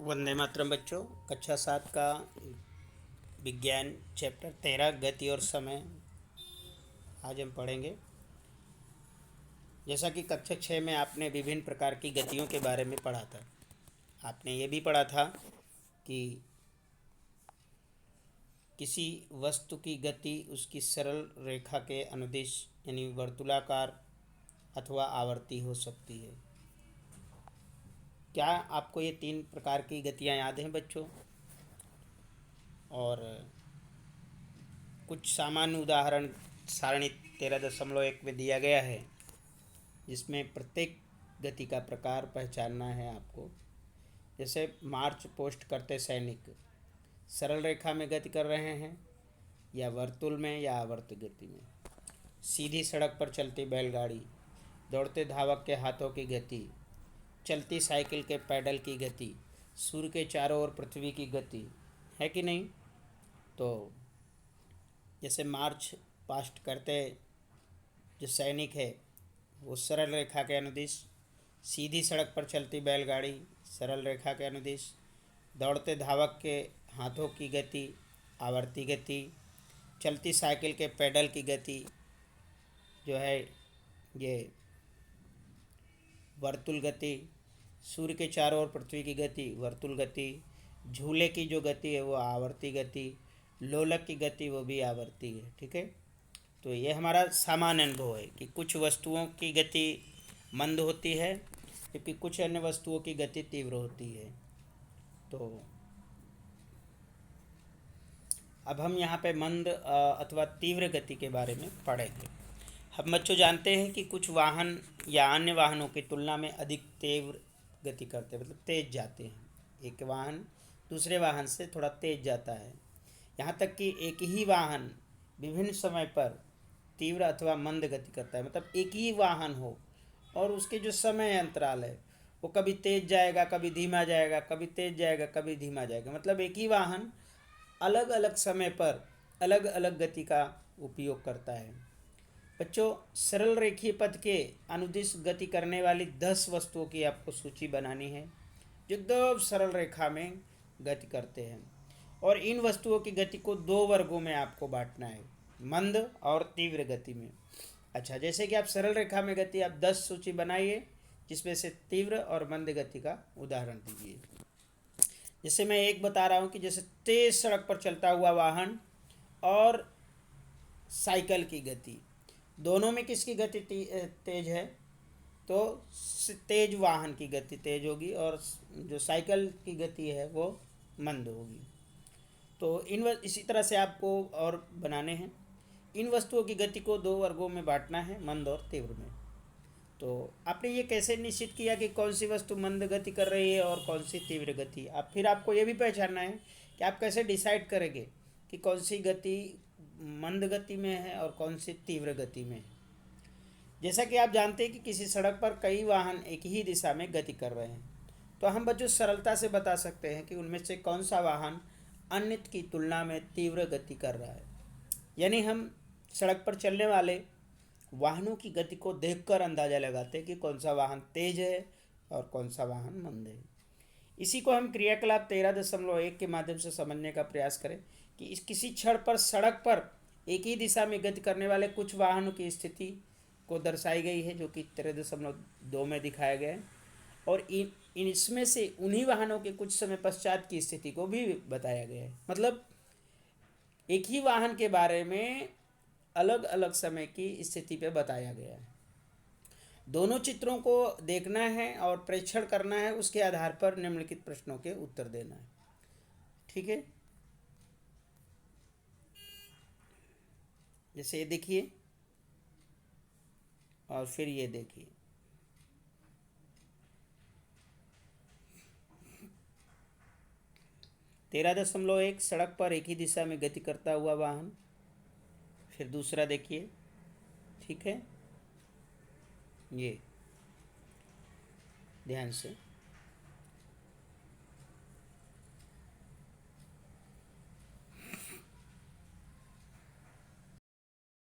वंदे मातरम बच्चों। कक्षा 7 का विज्ञान चैप्टर 13 गति और समय आज हम पढ़ेंगे। जैसा कि कक्षा 6 में आपने विभिन्न प्रकार की गतियों के बारे में पढ़ा था। आपने ये भी पढ़ा था कि किसी वस्तु की गति उसकी सरल रेखा के अनुदिश यानी वर्तुलाकार अथवा आवर्ती हो सकती है। क्या आपको ये 3 प्रकार की गतियाँ याद हैं बच्चों? और कुछ सामान्य उदाहरण सारणी 13.1 में दिया गया है, जिसमें प्रत्येक गति का प्रकार पहचानना है आपको। जैसे मार्च पोस्ट करते सैनिक सरल रेखा में गति कर रहे हैं या वर्तुल में या आवर्त गति में। सीधी सड़क पर चलती बैलगाड़ी, दौड़ते धावक के हाथों की गति, चलती साइकिल के पैडल की गति, सूर्य के चारों ओर पृथ्वी की गति, है कि नहीं? तो जैसे मार्च पास्ट करते जो सैनिक है वो सरल रेखा के अनुदिश, सीधी सड़क पर चलती बैलगाड़ी सरल रेखा के अनुदिश, दौड़ते धावक के हाथों की गति आवर्ती गति, चलती साइकिल के पैडल की गति जो है ये वर्तुल गति, सूर्य के चारों ओर पृथ्वी की गति वर्तुल गति, झूले की जो गति है वो आवर्ती गति, लोलक की गति वो भी आवर्ती है। ठीक है, तो ये हमारा सामान्य अनुभव है कि कुछ वस्तुओं की गति मंद होती है जबकि कुछ अन्य वस्तुओं की गति तीव्र होती है। तो अब हम यहाँ पे मंद अथवा तीव्र गति के बारे में पढ़ेंगे। हम बच्चों जानते हैं कि कुछ वाहन या अन्य वाहनों की तुलना में अधिक तीव्र गति करते हैं, मतलब तेज जाते हैं। एक वाहन दूसरे वाहन से थोड़ा तेज जाता है। यहाँ तक कि एक ही वाहन विभिन्न समय पर तीव्र अथवा मंद गति करता है। मतलब एक ही वाहन हो और उसके जो समय अंतराल है वो कभी तेज जाएगा, कभी धीमा जाएगा, कभी तेज जाएगा, कभी धीमा जाएगा। मतलब एक ही वाहन अलग अलग समय पर अलग अलग गति का उपयोग करता है। बच्चों, सरल रेखीय पथ के अनुदिश गति करने वाली 10 वस्तुओं की आपको सूची बनानी है जो एकदम सरल रेखा में गति करते हैं। और इन वस्तुओं की गति को 2 वर्गों में आपको बांटना है, मंद और तीव्र गति में। अच्छा, जैसे कि आप सरल रेखा में गति आप 10 सूची बनाइए, जिसमें से तीव्र और मंद गति का उदाहरण दीजिए। जैसे मैं एक बता रहा हूँ कि जैसे तेज सड़क पर चलता हुआ वाहन और साइकिल की गति, दोनों में किसकी गति तेज है? तो तेज वाहन की गति तेज होगी और जो साइकिल की गति है वो मंद होगी। तो इसी तरह से आपको और बनाने हैं। इन वस्तुओं की गति को 2 वर्गों में बांटना है, मंद और तीव्र में। तो आपने ये कैसे निश्चित किया कि कौन सी वस्तु मंद गति कर रही है और कौन सी तीव्र गति? फिर आपको ये भी पहचानना है कि आप कैसे डिसाइड करेंगे कि कौन सी गति मंद गति में है और कौन सी तीव्र गति में है। जैसा कि आप जानते हैं कि किसी सड़क पर कई वाहन एक ही दिशा में गति कर रहे हैं, तो हम बच्चों सरलता से बता सकते हैं कि उनमें से कौन सा वाहन अन्य की तुलना में तीव्र गति कर रहा है। यानी हम सड़क पर चलने वाले वाहनों की गति को देखकर अंदाज़ा लगाते हैं कि कौन सा वाहन तेज है और कौन सा वाहन मंद है। इसी को हम क्रियाकलाप 13.1 के माध्यम से समझने का प्रयास करें कि इस किसी क्षण पर सड़क पर एक ही दिशा में गति करने वाले कुछ वाहनों की स्थिति को दर्शाई गई है, जो कि 13.2 में दिखाया गया है। और इसमें से उन्हीं वाहनों के कुछ समय पश्चात की स्थिति को भी बताया गया है। मतलब एक ही वाहन के बारे में अलग अलग समय की स्थिति पे बताया गया है। दोनों चित्रों को देखना है और प्रेक्षण करना है, उसके आधार पर निम्नलिखित प्रश्नों के उत्तर देना है। ठीक है, जैसे ये देखिए और फिर ये देखिए। तेरह दशमलव एक सड़क पर एक ही दिशा में गति करता हुआ वाहन। फिर दूसरा देखिए, ठीक है, ये ध्यान से